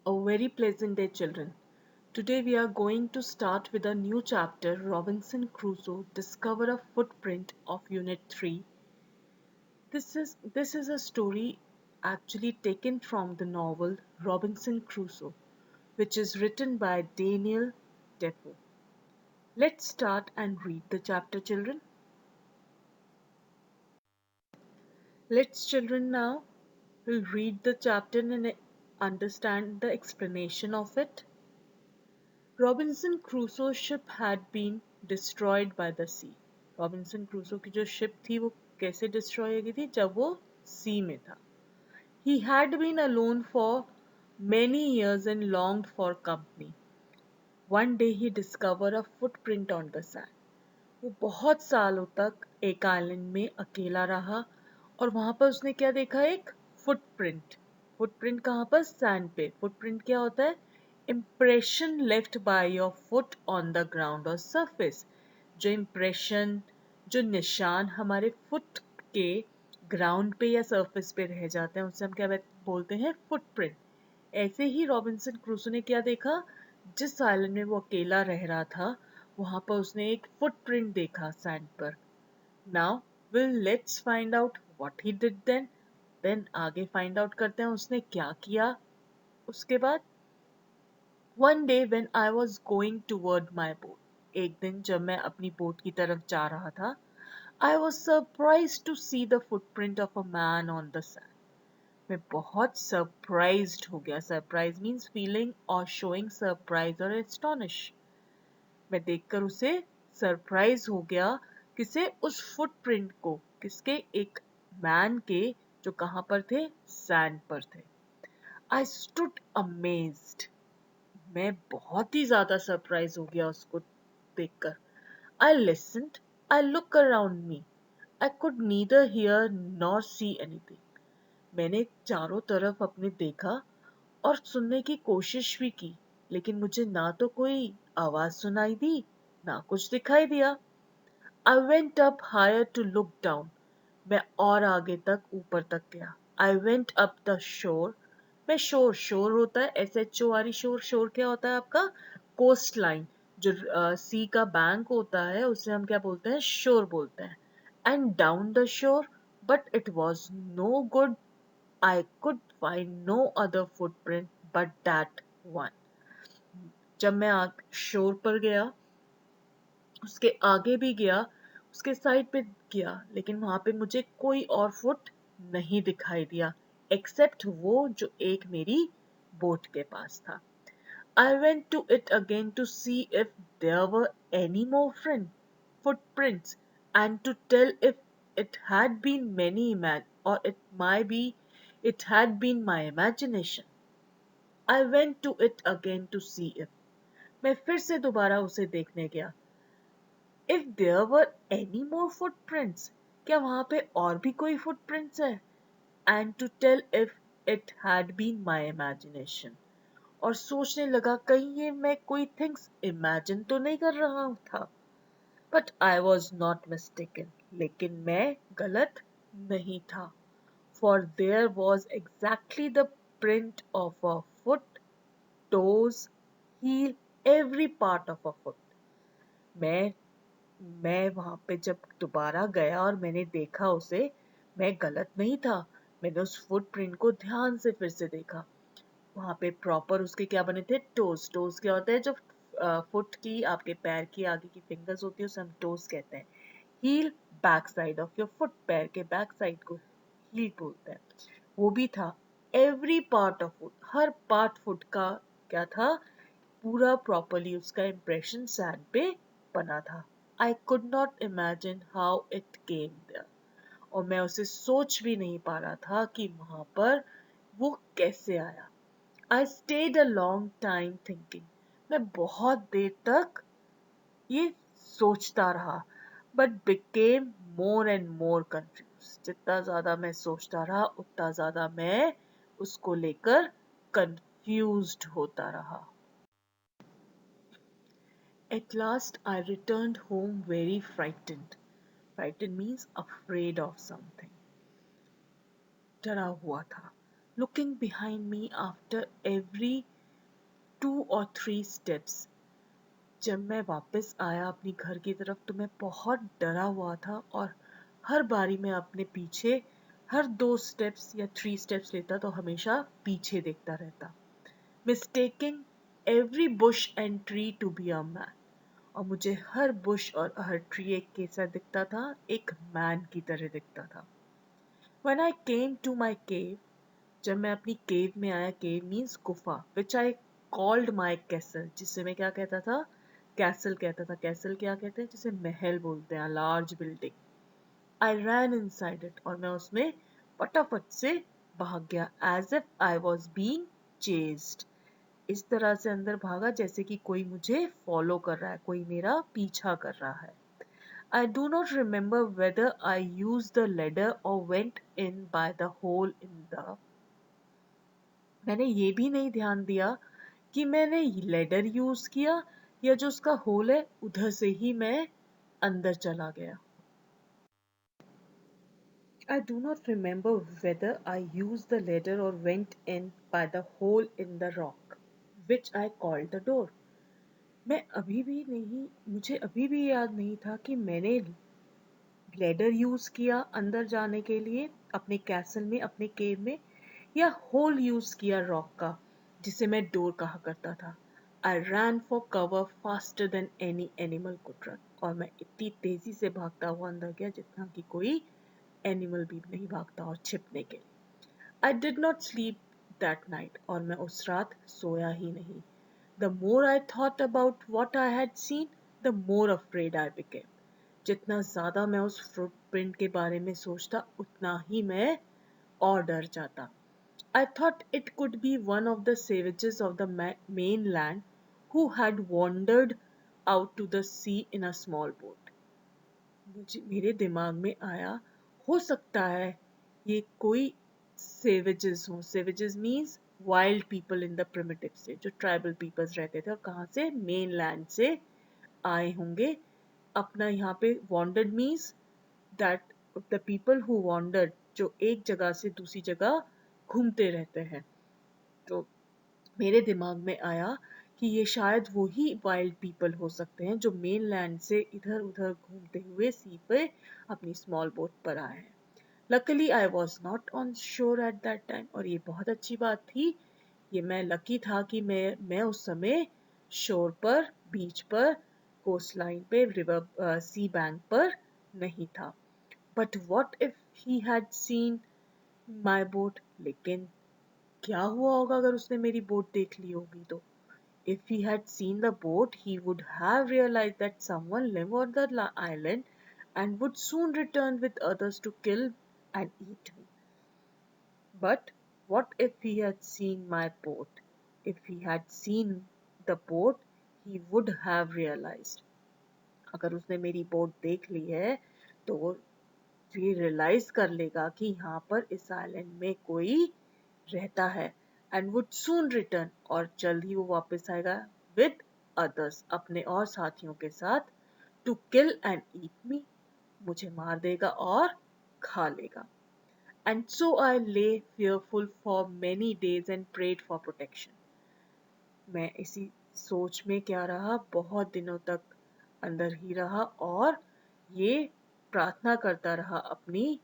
A very pleasant day, children. Today we are going to start with a new chapter, Robinson Crusoe Discover a Footprint of Unit 3. This is a story actually taken from the novel Robinson Crusoe, which is written by Daniel Defoe. Let's start and read the chapter, children. Let's, children, now we'll read the chapter and understand the explanation of it. Robinson Crusoe's ship had been destroyed by the sea. Robinson Crusoe की जो ship थी वो कैसे destroy हो गई थी जब वो सी में था. He had been alone for many years and longed for company. One day he discovered a footprint on the sand. वो बहुत सालों तक एक आइलैंड में अकेला रहा और वहां पर उसने क्या देखा, एक फुटप्रिंट. फुटप्रिंट कहाँ पर, सैंड पे. फुटप्रिंट क्या होता है, impression left by your foot on the ground और सरफेस. जो इम्प्रेशन, जो निशान हमारे फुट के ग्राउंड पे या सरफेस पे रह जाते हैं उसे हम क्या बोलते हैं, फुटप्रिंट. ऐसे ही रॉबिन्सन क्रूसो ने क्या देखा, जिस आइलैंड में वो अकेला रह रहा था वहां पर उसने एक फुटप्रिंट देखा सैंड पर. Now let's find out what he did then आगे फाइंड आउट करते हैं उसने क्या किया उसके बाद. One day when I was going toward my boat. एक दिन जब मैं अपनी बोट की तरफ जा रहा था, I was surprised to see the footprint of a man on the sand. मैं बहुत सरप्राइज्ड हो गया. सरप्राइज मीन्स फीलिंग और शोइंग सरप्राइज और एस्टोनिश. मैं देखकर उसे सरप्राइज हो गया. किसे, उस फुटप्रिंट को. किसके, एक मैन के जो कहां पर थे, सैंड पर थे. I stood amazed. मैं बहुत ही ज्यादा सरप्राइज हो गया उसको देखकर. I listened, I look around me. I could neither hear nor see anything. मैंने चारों तरफ अपने देखा और सुनने की कोशिश भी की, लेकिन मुझे ना तो कोई आवाज सुनाई दी ना कुछ दिखाई दिया. I went up higher to look down. मैं और आगे तक, ऊपर तक गया. आई वेंट अप द शोर. मैं शोर, शोर होता है SHORE, शोर. शोर क्या होता है आपका, कोस्ट लाइन. जो सी का बैंक होता है उसे हम क्या बोलते हैं, शोर बोलते हैं. And down the shore, but it was no good. I could find no other footprint but that one. जब मैं शोर पर गया, उसके आगे भी गया, उसके साइड पे गया, लेकिन वहां पे मुझे कोई और फुट नहीं दिखाई दिया एक्सेप्ट वो जो एक मेरी बोट के पास था. I went to it again to see if there were any more footprints and to tell if it had been or it had been my imagination. I went to it again to see if. मैं फिर से दोबारा उसे देखने गया. If there were any more footprints, क्या वहां पे और भी कोई footprints है? And to tell if it had been my imagination. और सोचने लगा कहीं ये मैं कोई थिंग्स इमेजिन तो नहीं कर रहा था. But I was not mistaken. लेकिन मैं गलत नहीं था. For there was exactly the print of a foot, toes, heel, every part of a foot. मैं मैं वहां पे जब दोबारा गया और मैंने देखा उसे, मैं गलत नहीं था. मैंने उस फुटप्रिंट को ध्यान से फिर से देखा. वहां पे प्रॉपर उसके क्या बने थे, टोज. टोज क्या होता है, जो फुट की, आपके पैर की आगे की फिंगर्स होती है उसे हम टोज कहते हैं. Heel, back side of your foot, पैर के बैक साइड को हील बोलते हैं. वो भी था. Every part of foot, her part foot का क्या था, पूरा प्रॉपरली उसका इम्प्रेशन सैंड पे बना था. I could not imagine how it came there. और मैं उसे सोच भी नहीं पा रहा था कि वहां पर वो कैसे आया. I stayed a long time thinking. मैं बहुत देर तक ये सोचता रहा. But became more and more confused. जितना ज्यादा मैं सोचता रहा उतना ज्यादा मैं उसको लेकर confused होता रहा. At last I returned home very frightened. Frightened means afraid of something. डरा हुआ था. Looking behind me after every 2 or 3 steps. जब मैं वापस आया अपनी घर की तरफ तो मैं बहुत डरा हुआ था और हर बारी में अपने पीछे हर 2 स्टेप्स या 3 स्टेप्स लेता तो हमेशा पीछे देखता रहता, mistaking every bush and tree to be a man. और मुझे हर बुश और हर ट्री एक कैसा दिखता था, एक मैन की तरह दिखता था. When I came to my cave, जब मैं अपनी केव में आया, केव मीन्स गुफा, विच आई कॉल्ड माई कैसल, जिसे मैं क्या कहता था, कैसल कहता था. कैसल क्या कहते हैं, जिसे महल बोलते हैं, large building. I ran inside it, और मैं उसमें फटाफट से भाग गया, as if I was being chased. इस तरह से अंदर भागा जैसे कि कोई मुझे फॉलो कर रहा है, कोई मेरा पीछा कर रहा है. I do not remember whether I used the ladder or went in by the hole in the. मैंने ये भी नहीं ध्यान दिया कि मैंने लेडर यूज किया या जो उसका होल है उधर से ही मैं अंदर चला गया. I do not remember whether I used the ladder or went in by the hole in the rock, which I called the door. मुझे अभी भी याद नहीं था कि मैंने लेडर यूज किया अंदर जाने के लिए अपने कैसल में, अपने केव में, या होल यूज किया रॉक का जिसे मैं डोर कहा करता था. I ran for cover faster than any animal could run, और मैं इतनी तेजी से भागता हुआ अंदर गया जितना कि कोई एनिमल भी नहीं भागता और छिपने के लिए. I did not sleep that night, और मैं उस रात सोया ही नहीं. The more I thought about what I had seen, the more afraid I became. जितना ज़्यादा मैं उस फुटप्रिंट के बारे में सोचता उतना ही मैं और डर जाता. I thought it could be one of the savages of the mainland who had wandered out to the sea in a small boat. मेरे दिमाग में आया, हो सकता है ये कोई savages हों. Savages means wild people in the primitive state, जो tribal peoples रहते थे और कहाँ से, mainland से आए होंगे. अपना यहाँ पे wandered means that the people who wandered, जो एक जगह से दूसरी जगह घूमते रहते हैं. तो मेरे दिमाग में आया कि ये शायद वही वाइल्ड पीपल हो सकते हैं जो मेन लैंड से इधर उधर घूमते हुए सी पे अपनी स्मॉल बोट पर आए हैं. Luckily I was not on शोर एट दैट टाइम, और ये बहुत अच्छी बात थी, ये मैं लकी था कि मैं उस समय शोर पर, बीच पर, कोस्ट लाइन पे, रिवर सी बैंक पर नहीं था. But what if he had seen my boat, लेकिन क्या हुआ होगा अगर उसने मेरी बोट देख ली होगी तो. If he had seen the boat, he would have realized that someone lived on the island and would soon return with others to kill and eat me. But what if he had seen my boat? If he had seen the boat, he would have realized. अगर उसने मेरी boat देख ली है तो वो ये realise कर लेगा कि यहाँ पर इस आइलैंड में कोई रहता है, एंड वुड सून रिटर्न, और जल्द ही वो वापस आएगा, विद अदर्स, अपने और साथियों के साथ, टू किल एंड ईट मी, मुझे मार देगा और खा लेगा. And so I lay fearful for many days and prayed for protection. मैं इसी सोच में क्या रहा, बहुत दिनों तक अंदर ही रहा और ये प्रार्थना करता रहा, अपनी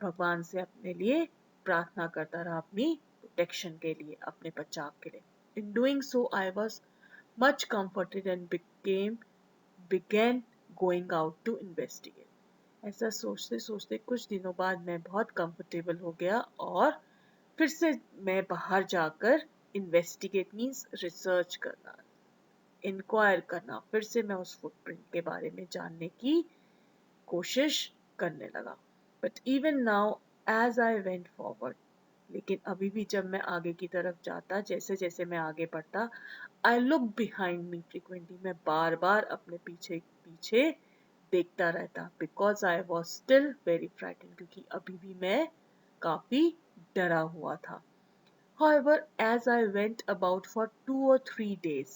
भगवान से अपने लिए प्रार्थना करता रहा, अपनी प्रोटेक्शन के लिए, अपने बचाव के लिए. In doing so I was much comforted and began going out to investigate. ऐसा सोचते सोचते कुछ दिनों बाद मैं बहुत कंफर्टेबल हो गया और फिर से मैं बाहर जाकर इन्वेस्टिगेट मीन्स रिसर्च करना, इंक्वायर करना, फिर से मैं उस फुटप्रिंट के बारे में जानने की कोशिश करने लगा. But even now as I went forward, लेकिन अभी भी जब मैं आगे की तरफ जाता, जैसे जैसे मैं आगे बढ़ता, I look behind me frequently, मैं बार बार अपने पीछे पीछे देखता रहता, because I was still very frightened, क्योंकि अभी भी मैं काफी डरा हुआ था. However, as I went about for 2 or 3 days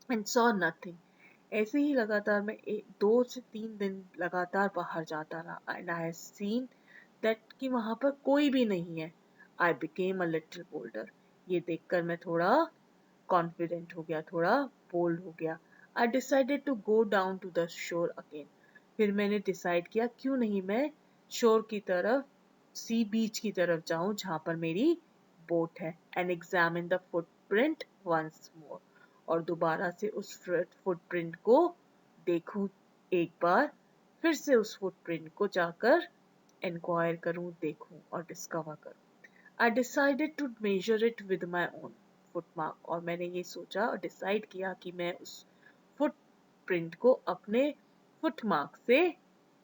and saw nothing, ऐसे ही लगातार मैं 2 से 3 दिन लगातार बाहर जाता रहा, and I had seen that कि वहाँ पर कोई भी नहीं है. I became a little bolder. ये देखकर मैं थोड़ा कॉन्फिडेंट हो गया, थोड़ा बोल्ड हो गया। I decided to go down to the shore again. फिर मैंने डिसाइड किया क्यों नहीं मैं शोर की तरफ, सी बीच की तरफ जाऊं जहां पर मेरी बोट है, and examine the footprint once more, और दोबारा से उस फुटप्रिंट को देखूं एक बार, फिर से उस फुटप्रिंट को जाकर इंक्वायर करूं, देखूं और डिस्कवर करूं। I decided to measure it with my own footmark, और मैंने ये सोचा और डिसाइड किया कि मैं उस फुटप्रिंट को अपने फुटमार्क से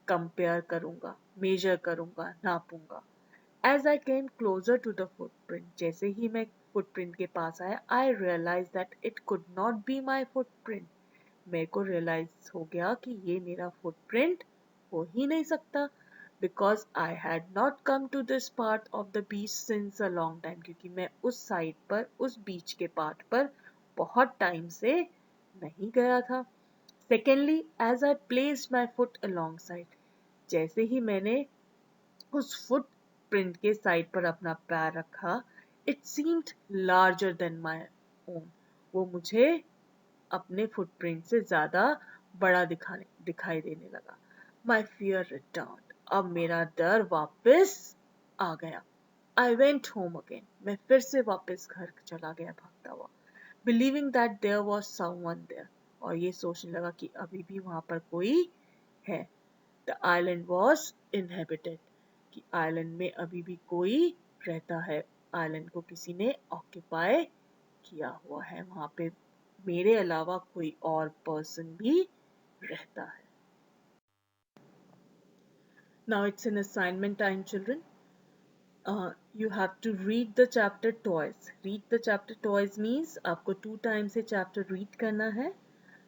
कंपेयर करूंगा, मेजर करूंगा, नापूंगा। As I came closer to the footprint, जैसे ही मैं फुटप्रिंट के पास आया, I realized that it could not be my footprint. मेरे को रियलाइज हो गया कि ये मेरा फुटप्रिंट हो ही नहीं सकता, because I had not come to this part of the beach since a long time, क्योंकि मैं उस साइड पर, उस बीच के पार्ट पर बहुत टाइम से नहीं गया था। Secondly, as I placed my foot along side, जैसे ही मैंने उस फुट प्रिंट के साइड पर अपना पैर रखा, it seemed larger than my own, वो मुझे अपने फुटप्रिंट से ज्यादा बड़ा दिखाई देने लगा। माई फियर रिटर्न, अब मेरा डर वापस आ गया। आई वेंट होम अगेन, मैं फिर से वापस घर चला गया भागता हुआ, believing that there was someone there, और ये सोचने लगा कि अभी भी वहां पर कोई है। द आइलैंड वॉज इनहेबिटेड, कि आइलैंड में अभी भी कोई रहता है, आइलैंड को किसी ने ऑक्यूपाई किया हुआ है, वहां पे मेरे अलावा कोई और पर्सन भी रहता है। Now it's an assignment time, children. You have to read the chapter twice. Read the chapter twice means आपको 2 times से chapter read करना है.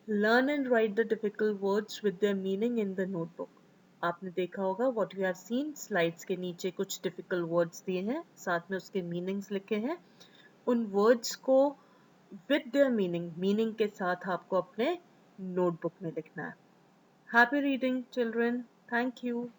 Learn and write the difficult words with their meaning in the notebook. आपने देखा होगा what you have seen, slides के नीचे कुछ difficult words दिए हैं, साथ में उसके meanings लिखे हैं. उन words को with their meaning के साथ आपको अपने notebook में लिखना है. Happy reading, children. Thank you.